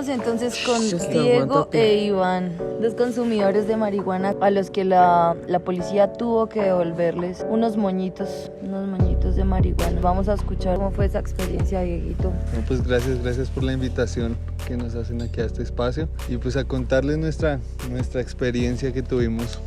estamos entonces con Diego e Iván, dos consumidores de marihuana a los que la policía tuvo que devolverles unos moñitos de marihuana. Vamos a escuchar cómo fue esa experiencia, Dieguito. No, pues gracias por la invitación que nos hacen aquí a este espacio y pues a contarles nuestra experiencia que tuvimos.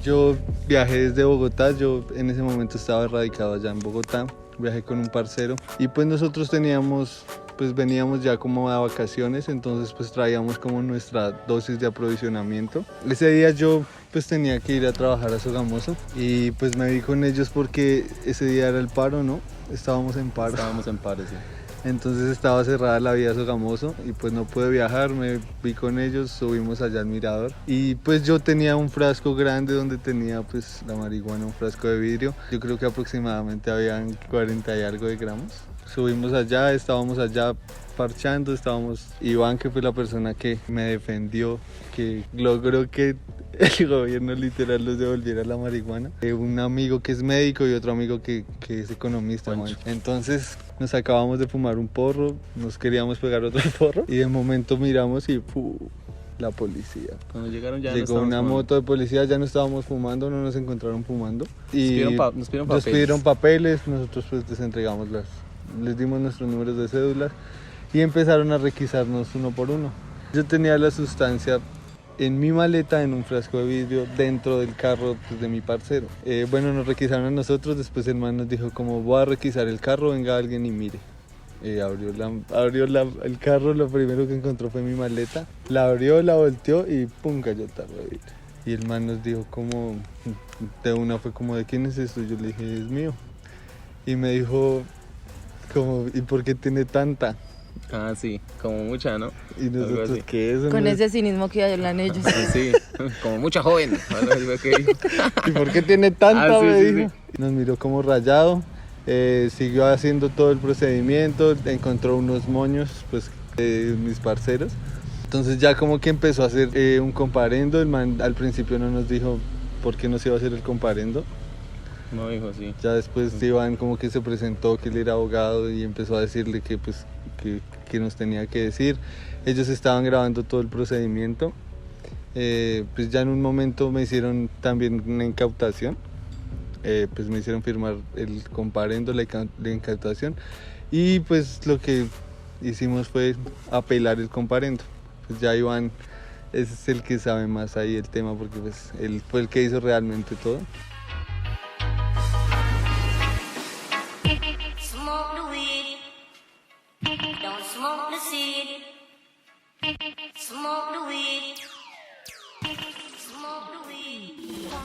Yo viajé desde Bogotá, yo en ese momento estaba radicado allá en Bogotá, viajé con un parcero y pues nosotros veníamos ya como a vacaciones, entonces pues traíamos como nuestra dosis de aprovisionamiento. Ese día yo pues tenía que ir a trabajar a Sogamoso y pues me vi con ellos porque ese día era el paro, ¿no? Estábamos en paro, sí. Entonces estaba cerrada la vía Sogamoso y pues no pude viajar, me vi con ellos, subimos allá al mirador y pues yo tenía un frasco grande donde tenía pues la marihuana, un frasco de vidrio. Yo creo que aproximadamente habían 40 y algo de gramos. Subimos allá, estábamos allá parchando, Iván, que fue la persona que me defendió, que logró que el gobierno literal nos devolviera la marihuana. Un amigo que es médico y otro amigo que es economista. Entonces nos acabamos de fumar un porro, nos queríamos pegar otro porro y de momento miramos y la policía. Cuando llegaron ya llegó una moto de policía, ya no estábamos fumando, no nos encontraron fumando. Y nos pidieron papeles, nosotros pues les dimos nuestros números de cédulas y empezaron a requisarnos uno por uno. Yo tenía la sustancia en mi maleta, en un frasco de vidrio, dentro del carro pues, de mi parcero. Nos requisaron a nosotros, después el man nos dijo como voy a requisar el carro, venga alguien y mire. Abrió el carro, lo primero que encontró fue mi maleta, la abrió, la volteó y pum, cayó el tarro de vidrio. Y el man nos dijo como, de una fue como, ¿de quién es esto? Yo le dije, es mío. Y me dijo como, ¿y por qué tiene tanta? Ah, sí, como mucha, ¿no? Y nosotros, ¿qué es? Con ese cinismo que hablan ellos. Sí, como mucha joven. ¿Y por qué tiene tanta? Sí. Nos miró como rayado, siguió haciendo todo el procedimiento, encontró unos moños, pues, mis parceros. Entonces ya como que empezó a hacer un comparendo. El man al principio no nos dijo por qué no se iba a hacer el comparendo. No dijo, sí. Ya después Iván como que se presentó que él era abogado y empezó a decirle que nos tenía que decir. Ellos estaban grabando todo el procedimiento. Pues ya en un momento me hicieron también una incautación. Pues me hicieron firmar el comparendo, la incautación. Y pues lo que hicimos fue apelar el comparendo. Pues ya Iván es el que sabe más ahí el tema porque pues él fue el que hizo realmente todo.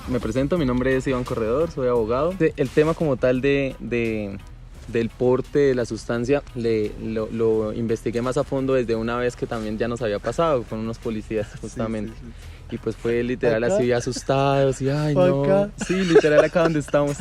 Me presento, mi nombre es Iván Corredor, soy abogado. El tema como tal del porte de la sustancia lo investigué más a fondo desde una vez que también ya nos había pasado con unos policías justamente. Sí. Y pues fue literal ¿acá? Así asustados y ay no, ¿acá? Sí, literal acá donde estamos.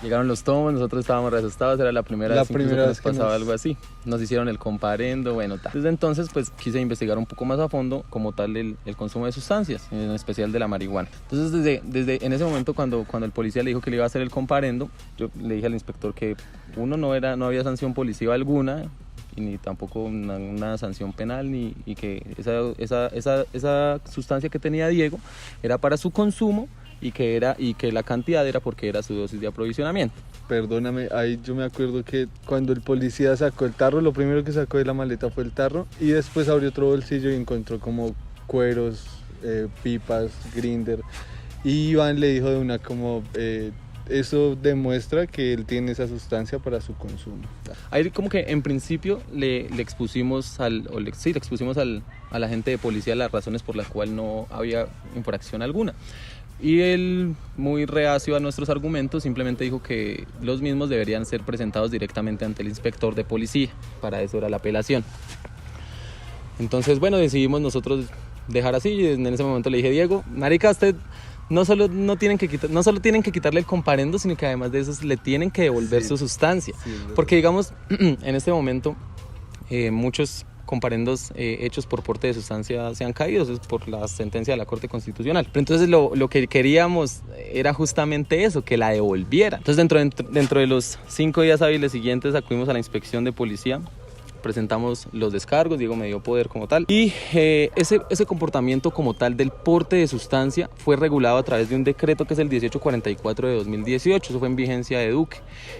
Llegaron los tomos, nosotros estábamos re asustados, era la primera vez que nos pasaba algo así. Nos hicieron el comparendo, bueno, tal. Desde entonces pues quise investigar un poco más a fondo como tal el consumo de sustancias, en especial de la marihuana. Entonces desde en ese momento cuando el policía le dijo que le iba a hacer el comparendo, yo le dije al inspector que no había sanción policiva alguna, ni tampoco una sanción penal, y que esa sustancia que tenía Diego era para su consumo y que la cantidad era porque era su dosis de aprovisionamiento. Perdóname, ahí yo me acuerdo que cuando el policía sacó el tarro, lo primero que sacó de la maleta fue el tarro y después abrió otro bolsillo y encontró como cueros, pipas, grinder, y Iván le dijo de una como eso demuestra que él tiene esa sustancia para su consumo. Ahí como que en principio le expusimos a la agente de policía las razones por las cuales no había infracción alguna. Y él, muy reacio a nuestros argumentos, simplemente dijo que los mismos deberían ser presentados directamente ante el inspector de policía. Para eso era la apelación. Entonces, bueno, decidimos nosotros dejar así y en ese momento le dije, Diego, marica, usted no solo tienen que quitarle el comparendo, sino que además de eso le tienen que devolver su sustancia. Sí, porque digamos, en este momento muchos comparendos hechos por porte de sustancia se han caído por la sentencia de la Corte Constitucional. Pero entonces lo que queríamos era justamente eso, que la devolviera. Entonces dentro de los 5 días hábiles siguientes acudimos a la inspección de policía presentamos los descargos, Diego me dio poder como tal, y ese comportamiento como tal del porte de sustancia fue regulado a través de un decreto que es el 1844 de 2018, eso fue en vigencia de Duque,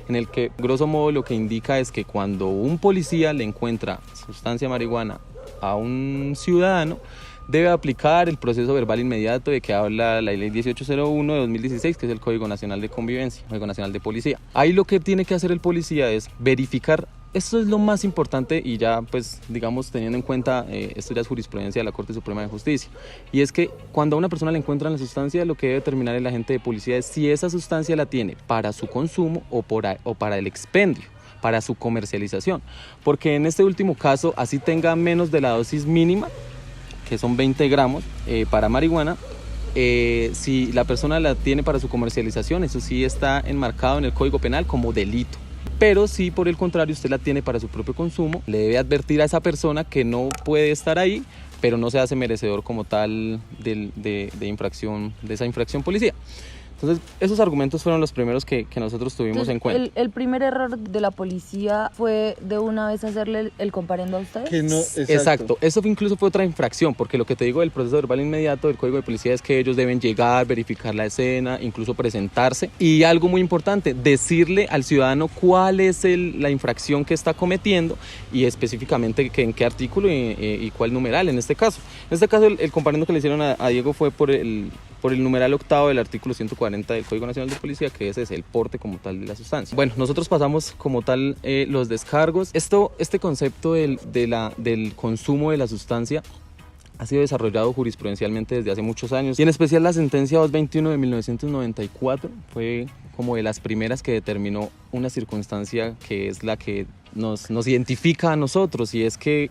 en el que grosso modo lo que indica es que cuando un policía le encuentra sustancia de marihuana a un ciudadano, debe aplicar el proceso verbal inmediato de que habla la ley 1801 de 2016, que es el Código Nacional de Convivencia, Código Nacional de Policía. Ahí lo que tiene que hacer el policía es verificar, esto es lo más importante y ya pues digamos teniendo en cuenta, esto ya es jurisprudencia de la Corte Suprema de Justicia, y es que cuando a una persona le encuentran la sustancia, lo que debe determinar el agente de policía es si esa sustancia la tiene para su consumo o para el expendio, para su comercialización, porque en este último caso, así tenga menos de la dosis mínima, que son 20 gramos para marihuana, si la persona la tiene para su comercialización, eso sí está enmarcado en el Código Penal como delito. Pero si por el contrario usted la tiene para su propio consumo, le debe advertir a esa persona que no puede estar ahí, pero no se hace merecedor como tal de esa infracción policía. Entonces, esos argumentos fueron los primeros que nosotros tuvimos en cuenta. El primer error de la policía fue de una vez hacerle el comparendo a ustedes. Que no, exacto. Eso incluso fue otra infracción, porque lo que te digo del proceso verbal inmediato del Código de Policía es que ellos deben llegar, verificar la escena, incluso presentarse. Y algo muy importante, decirle al ciudadano cuál es la infracción que está cometiendo y específicamente en qué artículo y cuál numeral en este caso. En este caso, el comparendo que le hicieron a Diego fue por el numeral octavo del artículo 140 del Código Nacional de Policía, que ese es el porte como tal de la sustancia. Bueno, nosotros pasamos como tal los descargos. Este concepto del consumo de la sustancia ha sido desarrollado jurisprudencialmente desde hace muchos años, y en especial la sentencia 221 de 1994 fue como de las primeras que determinó una circunstancia que es la que nos identifica a nosotros, y es que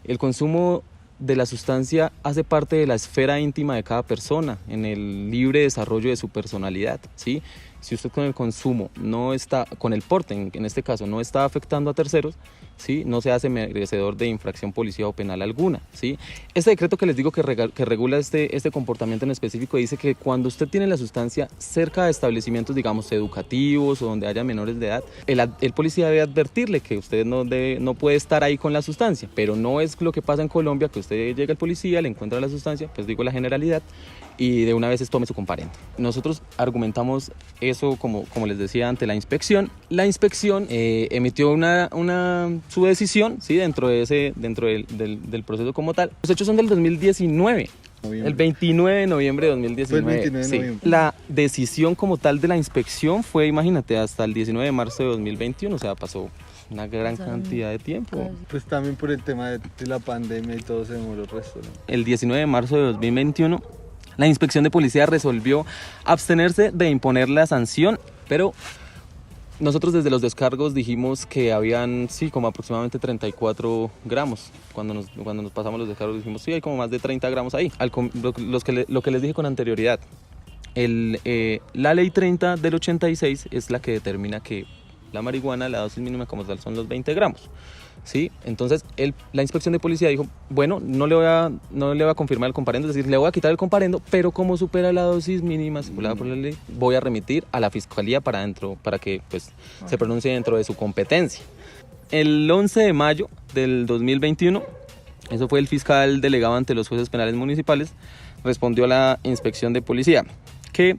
el consumo de la sustancia hace parte de la esfera íntima de cada persona, en el libre desarrollo de su personalidad, ¿sí? Si usted con el consumo no está, con el porte en este caso, no está afectando a terceros, ¿sí? No se hace merecedor de infracción policial o penal alguna, ¿sí? Este decreto que les digo que regula este comportamiento en específico dice que cuando usted tiene la sustancia cerca de establecimientos, digamos, educativos o donde haya menores de edad, el policía debe advertirle que usted no puede estar ahí con la sustancia, pero no es lo que pasa en Colombia, que usted llega al policía, le encuentra la sustancia, pues digo la generalidad, y de una vez tome su comparendo. Nosotros argumentamos eso, como les decía, ante la inspección. La inspección emitió su decisión, ¿sí? dentro del proceso como tal. Los hechos son del 2019. Noviembre. El 29 de noviembre de 2019. Fue el 29 de noviembre. La decisión como tal de la inspección fue, imagínate, hasta el 19 de marzo de 2021, o sea, pasó una gran cantidad de tiempo. Pues también por el tema de la pandemia y todo se demoró el resto, ¿no? El 19 de marzo de 2021, la inspección de policía resolvió abstenerse de imponer la sanción, pero nosotros desde los descargos dijimos que habían, sí, como aproximadamente 34 gramos. Cuando nos pasamos los descargos dijimos, sí, hay como más de 30 gramos ahí. Lo que les dije con anterioridad, la ley 30 del 86 es la que determina que la marihuana, la dosis mínima como tal son los 20 gramos. ¿Sí? Entonces la inspección de policía dijo, bueno, no le voy a confirmar el comparendo, es decir, le voy a quitar el comparendo, pero como supera la dosis mínima estipulada por la ley, voy a remitir a la fiscalía para que pues, se pronuncie dentro de su competencia. El 11 de mayo del 2021, eso fue el fiscal delegado ante los jueces penales municipales, respondió a la inspección de policía que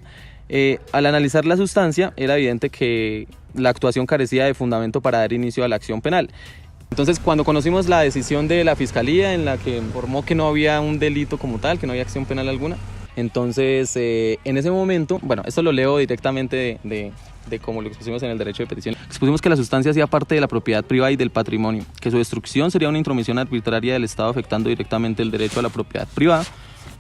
al analizar la sustancia era evidente que la actuación carecía de fundamento para dar inicio a la acción penal. Entonces, cuando conocimos la decisión de la Fiscalía en la que informó que no había un delito como tal, que no había acción penal alguna, entonces en ese momento, bueno, esto lo leo directamente de cómo lo expusimos en el derecho de petición. Expusimos que la sustancia hacía parte de la propiedad privada y del patrimonio, que su destrucción sería una intromisión arbitraria del Estado afectando directamente el derecho a la propiedad privada,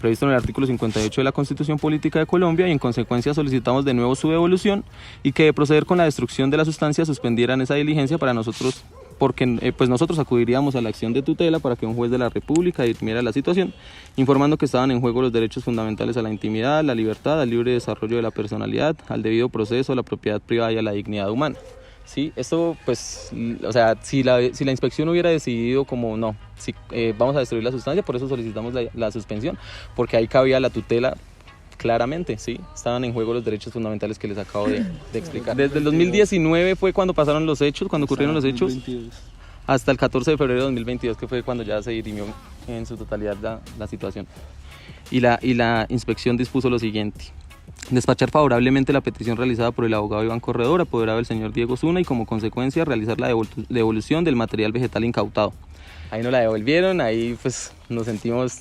previsto en el artículo 58 de la Constitución Política de Colombia, y en consecuencia solicitamos de nuevo su devolución y que de proceder con la destrucción de la sustancia suspendieran esa diligencia para nosotros, porque pues nosotros acudiríamos a la acción de tutela para que un juez de la República dirimiera la situación, informando que estaban en juego los derechos fundamentales a la intimidad, la libertad, al libre desarrollo de la personalidad, al debido proceso, a la propiedad privada y a la dignidad humana. Sí, esto pues, o sea, si la inspección hubiera decidido como no, vamos a destruir la sustancia, por eso solicitamos la suspensión, porque ahí cabía la tutela claramente, sí, estaban en juego los derechos fundamentales que les acabo de explicar. Desde el 2019 fue cuando pasaron los hechos, cuando ocurrieron los hechos. hasta el 14 de febrero de 2022, que fue cuando ya se dirimió en su totalidad la situación. Y la inspección dispuso lo siguiente: despachar favorablemente la petición realizada por el abogado Iván Corredor, apoderado del señor Diego Zuna, y como consecuencia realizar la devolución del material vegetal incautado. Ahí nos la devolvieron, ahí pues nos sentimos,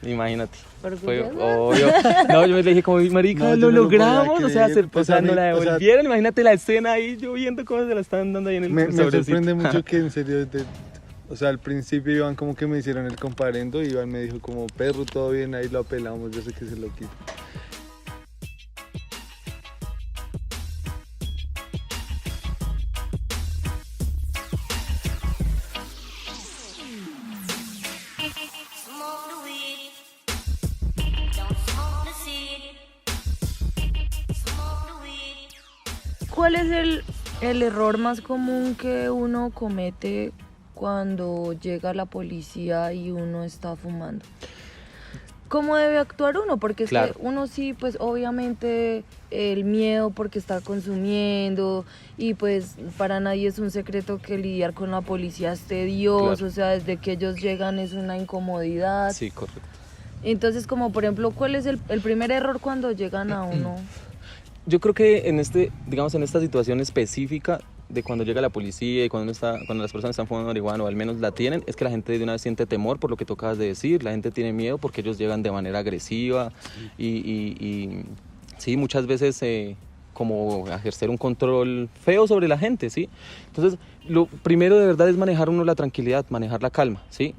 imagínate, fue obvio. No, yo me dije como, marica, No, lo yo no lo podía logramos, creer, o sea, nos la devolvieron, imagínate la escena ahí, yo viendo cómo se la están dando ahí en el Me sobrecito. sorprende mucho que en serio, o sea, al principio Iván como que me hicieron el comparendo, y Iván me dijo como, perro, todo bien, ahí lo apelamos, yo sé que se lo quito. Smoke the weed, don't smoke the seed. Smoke the weed. ¿Cuál es el error más común que uno comete cuando llega la policía y uno está fumando? ¿Cómo debe actuar uno? Porque es Claro. que uno sí, pues obviamente el miedo porque está consumiendo, y pues para nadie es un secreto que lidiar con la policía es tedioso, Claro. o sea, desde que ellos llegan es una incomodidad. Sí, correcto. Entonces, como por ejemplo, ¿cuál es el primer error cuando llegan a uno? Yo creo que en esta situación específica de cuando llega la policía y cuando las personas están fumando marihuana, o al menos la tienen, es que la gente de una vez siente temor por lo que tú acabas de decir. La gente tiene miedo porque ellos llegan de manera agresiva y sí, muchas veces como ejercer un control feo sobre la gente, ¿sí? Entonces, lo primero de verdad es manejar uno la tranquilidad, manejar la calma, ¿sí?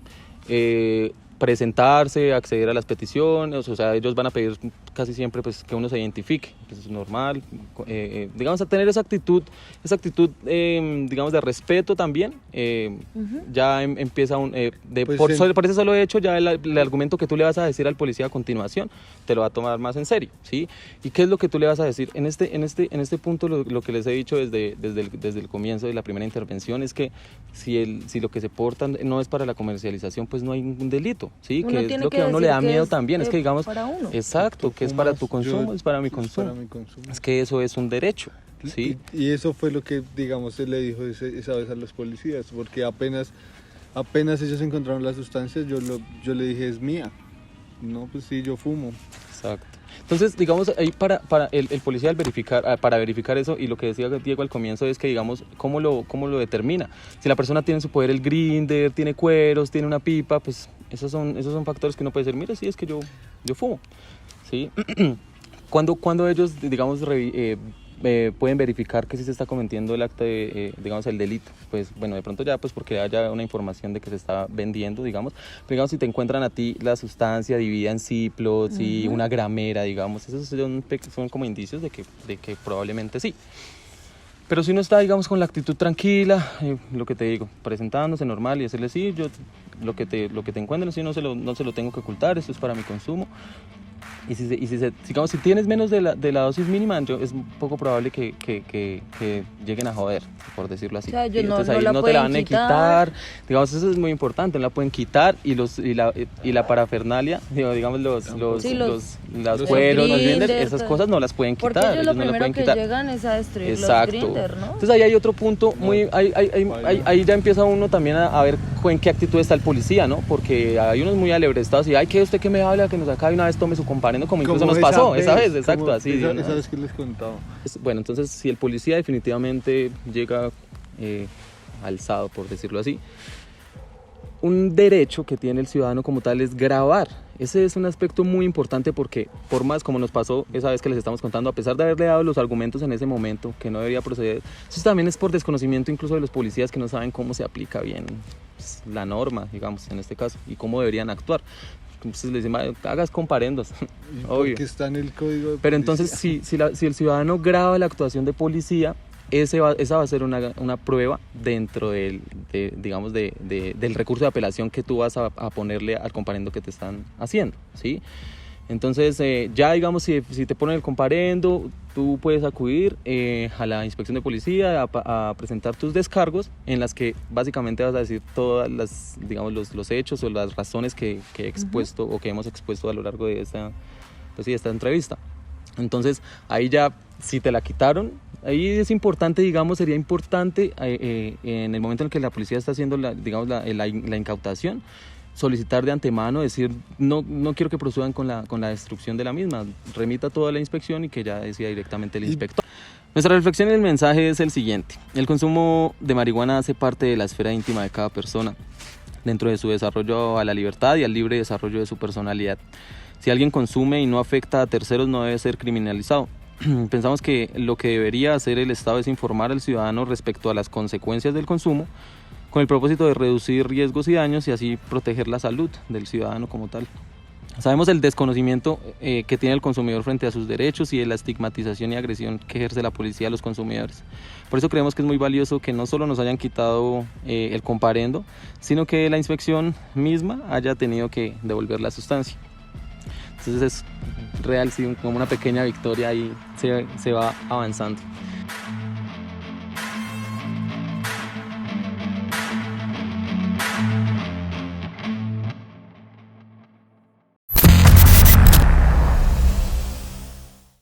Presentarse, acceder a las peticiones, o sea, ellos van a pedir casi siempre pues que uno se identifique, que eso es normal, digamos, a tener esa actitud digamos, de respeto también. Ya empieza Pues por ese solo hecho, ya el argumento que tú le vas a decir al policía a continuación te lo va a tomar más en serio, ¿sí? ¿Y qué es lo que tú le vas a decir? En este punto lo que les he dicho desde el comienzo de la primera intervención es que si lo que se portan no es para la comercialización, pues no hay ningún delito, ¿sí? Uno Que es tiene lo que a uno decir le da que miedo es, también, es que digamos, para uno. exacto, que es para tu consumo, es para mi consumo. Para mi consumo. Es que eso es un derecho, ¿sí? Y eso fue lo que, digamos, él le dijo esa vez a los policías, porque apenas ellos encontraron la sustancia, yo le dije, es mía. No, pues sí, yo fumo. Exacto. Entonces, digamos, ahí para el policía al verificar, para verificar eso, y lo que decía Diego al comienzo es que, digamos, ¿cómo lo determina? Si la persona tiene en su poder el grinder, tiene cueros, tiene una pipa, pues esos son factores que uno puede decir, mire, sí, es que yo fumo, ¿sí? Cuando ellos, digamos, pueden verificar que sí se está cometiendo el acto de, digamos, el delito, pues bueno, de pronto ya pues porque haya una información de que se está vendiendo, digamos, pero digamos, si te encuentran a ti la sustancia dividida en ciplos y una gramera, digamos, esos son como indicios de que probablemente sí. Pero si uno está, digamos, con la actitud tranquila, lo que te digo, presentándose normal y decirle, sí, yo lo que te encuentren, sí, no se lo tengo que ocultar, esto es para mi consumo. Y digamos, si tienes menos de la dosis mínima, es poco probable que lleguen a joder, por decirlo así. O sea, ellos entonces no ahí la no te la van a pueden quitar. quitar. Digamos, eso es muy importante, no la pueden quitar. Y la parafernalia, digamos, los cueros, los grinders, grinders, esas cosas no las pueden Porque quitar. ellos lo no la primero pueden que quitar. llegan es a destruir Exacto. los grinders, ¿no? Entonces ahí hay otro punto, ahí ya empieza uno también a ver en qué actitud está el policía, ¿no? Porque hay unos muy alebrestados y, ay, ¿qué usted que me habla? Que nos acaba de una vez tome su comparendo, como incluso nos pasó esa vez, exacto, así. Esa vez que les contaba. Bueno, entonces si el policía definitivamente llega alzado, por decirlo así, un derecho que tiene el ciudadano como tal es grabar. Ese es un aspecto muy importante porque, por más como nos pasó esa vez que les estamos contando, a pesar de haberle dado los argumentos en ese momento que no debería proceder, eso también es por desconocimiento incluso de los policías que no saben cómo se aplica bien pues, la norma, digamos, en este caso, y cómo deberían actuar. Entonces les dicen, hagas comparendos, obvio. Porque está en el código de Pero policía. entonces, si el ciudadano graba la actuación de policía, esa va a ser una prueba dentro del recurso de apelación que tú vas a ponerle al comparendo que te están haciendo, ¿sí? Entonces, ya digamos, si te ponen el comparendo, tú puedes acudir a la inspección de policía a presentar tus descargos, en las que básicamente vas a decir todas las, digamos, los hechos o las razones que he expuesto o que hemos expuesto a lo largo de esta entrevista. Entonces, ahí ya, si te la quitaron, ahí es importante, digamos, sería importante en el momento en el que la policía está haciendo la incautación, solicitar de antemano, decir, no quiero que procedan con la destrucción de la misma, remita toda la inspección y que ya decida directamente el inspector. Nuestra reflexión y el mensaje es el siguiente: el consumo de marihuana hace parte de la esfera íntima de cada persona, dentro de su desarrollo a la libertad y al libre desarrollo de su personalidad. Si alguien consume y no afecta a terceros, no debe ser criminalizado. Pensamos que lo que debería hacer el Estado es informar al ciudadano respecto a las consecuencias del consumo, con el propósito de reducir riesgos y daños y así proteger la salud del ciudadano como tal. Sabemos el desconocimiento que tiene el consumidor frente a sus derechos y de la estigmatización y agresión que ejerce la policía a los consumidores. Por eso creemos que es muy valioso que no solo nos hayan quitado el comparendo, sino que la inspección misma haya tenido que devolver la sustancia. Entonces es real, sí, como una pequeña victoria y se va avanzando.